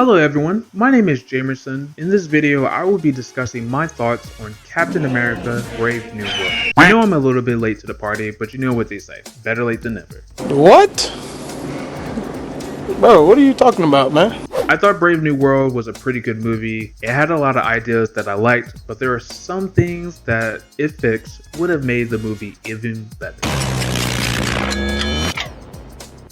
Hello everyone, my name is Jamerson. In this video, I will be discussing my thoughts on Captain America Brave New World. I know I'm a little bit late to the party, but you know what they say, better late than never. What? Bro, what are you talking about, man? I thought Brave New World was a pretty good movie. It had a lot of ideas that I liked, but there are some things that, if fixed, would have made the movie even better.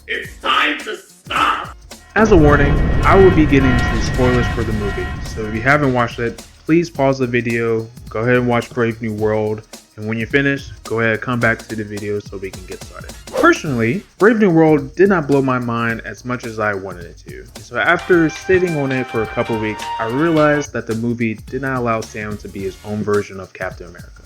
It's time to stop! As a warning, I will be getting into spoilers for the movie, so if you haven't watched it, please pause the video, go ahead and watch Brave New World, and when you're finished, go ahead and come back to the video so we can get started. Personally, Brave New World did not blow my mind as much as I wanted it to. So after sitting on it for a couple weeks, I realized that the movie did not allow Sam to be his own version of Captain America.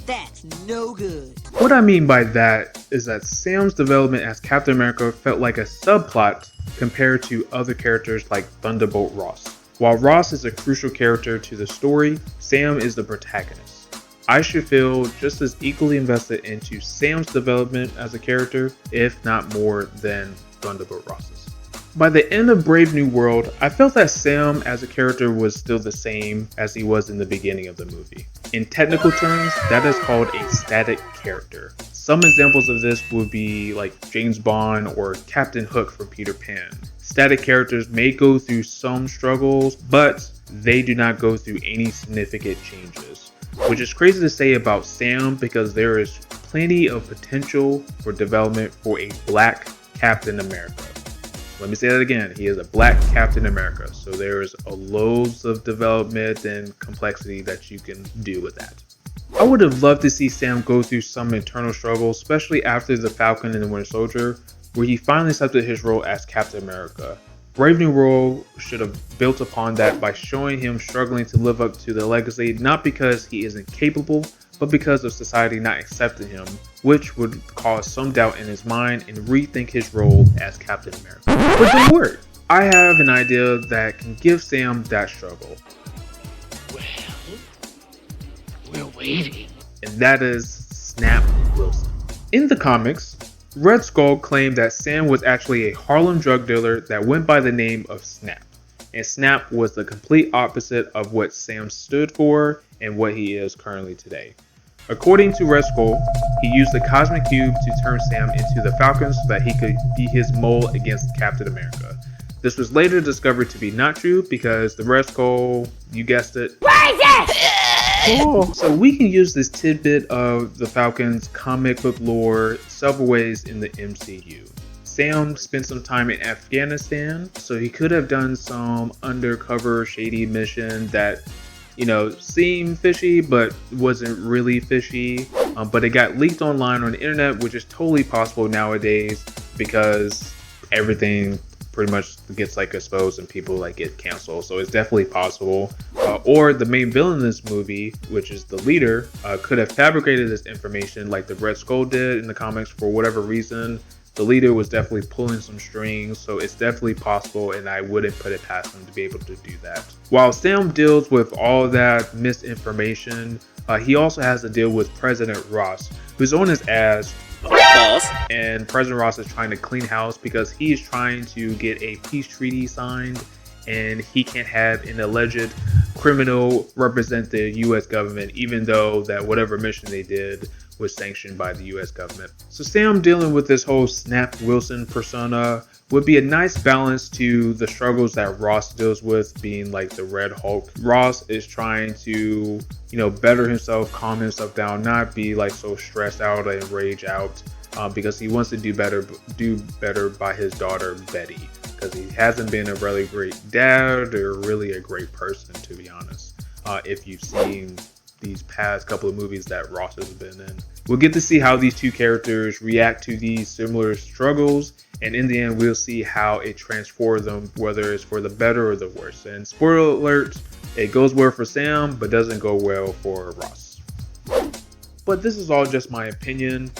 That's no good. What I mean by that is that Sam's development as Captain America felt like a subplot compared to other characters like Thunderbolt Ross. While Ross is a crucial character to the story, Sam is the protagonist. I should feel just as equally invested into Sam's development as a character, if not more than Thunderbolt Ross's. By the end of Brave New World, I felt that Sam as a character was still the same as he was in the beginning of the movie. In technical terms, that is called a static character. Some examples of this would be like James Bond or Captain Hook from Peter Pan. Static characters may go through some struggles, but they do not go through any significant changes. Which is crazy to say about Sam because there is plenty of potential for development for a black Captain America. Let me say that again, he is a black Captain America, so there is a loads of development and complexity that you can do with that. I would have loved to see Sam go through some internal struggles, especially after the Falcon and the Winter Soldier, where he finally accepted his role as Captain America. Brave New World should have built upon that by showing him struggling to live up to the legacy, not because he isn't capable, but because of society not accepting him, which would cause some doubt in his mind and rethink his role as Captain America. But don't worry, I have an idea that can give Sam that struggle. Well, we're waiting. And that is Snap Wilson. In the comics, Red Skull claimed that Sam was actually a Harlem drug dealer that went by the name of Snap. And Snap was the complete opposite of what Sam stood for and what he is currently today. According to Red Skull, he used the Cosmic Cube to turn Sam into the Falcon so that he could be his mole against Captain America. This was later discovered to be not true because the Red Skull, you guessed it, so we can use this tidbit of the Falcon's comic book lore several ways in the MCU. Sam spent some time in Afghanistan, so he could have done some undercover shady mission that, seemed fishy but wasn't really fishy. But it got leaked online on the internet, which is totally possible nowadays because everything pretty much gets exposed and people get canceled, so it's definitely possible. Or the main villain in this movie, which is the leader, could have fabricated this information like the Red Skull did in the comics for whatever reason. The leader was definitely pulling some strings, so it's definitely possible, and I wouldn't put it past him to be able to do that. While Sam deals with all that misinformation, he also has to deal with President Ross, who's on his ass. And President Ross is trying to clean house because he is trying to get a peace treaty signed, and he can't have an alleged criminal represent the US government, even though that whatever mission they did was sanctioned by the US government. So Sam dealing with this whole Snap Wilson persona would be a nice balance to the struggles that Ross deals with, being like the Red Hulk. Ross is trying to, better himself, calm himself down, not be so stressed out and rage out, because he wants to do better by his daughter Betty, because he hasn't been a really great dad or really a great person, to be honest. If you've seen these past couple of movies that Ross has been in, we'll get to see how these two characters react to these similar struggles, and in the end we'll see how it transforms them, whether it's for the better or the worse. And spoiler alert, it goes well for Sam but doesn't go well for Ross. But this is all just my opinion.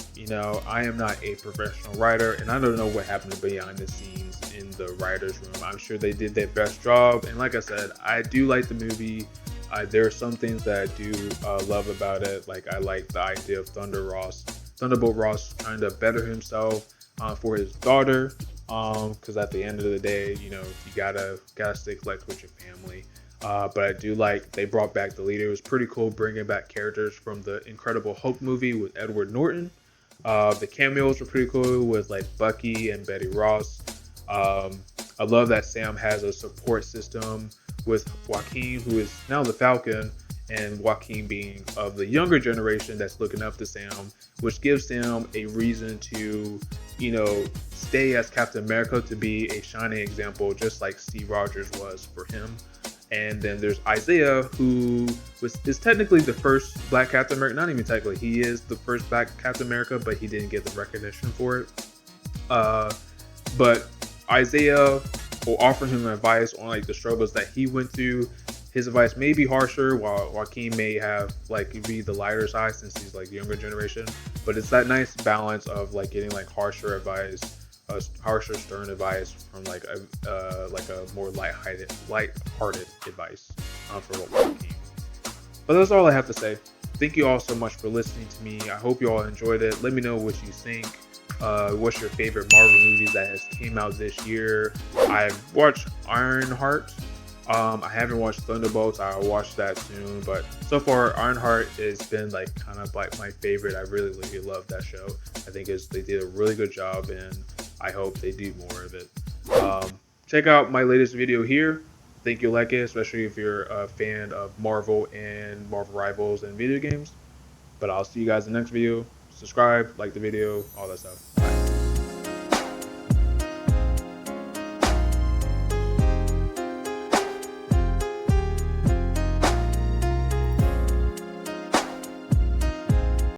I am not a professional writer, and I don't know what happened behind the scenes in the writer's room. I'm sure they did their best job, and like I said, I do like the movie. There are some things that I do love about it. I like the idea of Thunderbolt Ross trying to better himself for his daughter. because at the end of the day, you know, you gotta stay connected with your family. But I do like they brought back the leader. It was pretty cool bringing back characters from the Incredible Hulk movie with Edward Norton. The cameos were pretty cool with like Bucky and Betty Ross. I love that Sam has a support system with Joaquin, who is now the Falcon, and Joaquin being of the younger generation that's looking up to Sam, which gives Sam a reason to, you know, stay as Captain America, to be a shining example, just like Steve Rogers was for him. And then there's Isaiah, who is technically the first Black Captain America. Not even technically, he is the first Black Captain America, but he didn't get the recognition for it. But Isaiah will offer him advice on like the struggles that he went through. His advice may be harsher, while Joaquin may have like be the lighter side since he's like the younger generation. But it's that nice balance of like getting like harsher advice, harsher, stern advice from like a more light-hearted advice for Joaquin. But that's all I have to say. Thank you all so much for listening to me. I hope you all enjoyed it. Let me know what you think. What's your favorite Marvel movies that has came out this year? I've watched Ironheart. I haven't watched Thunderbolts. I'll watch that soon. But so far, Ironheart has been like kind of like my favorite. I really love that show. I think they did a really good job, and I hope they do more of it. Check out my latest video here. I think you'll like it, especially if you're a fan of Marvel and Marvel Rivals and video games. But I'll see you guys in the next video. Subscribe, like the video, all that stuff. Bye.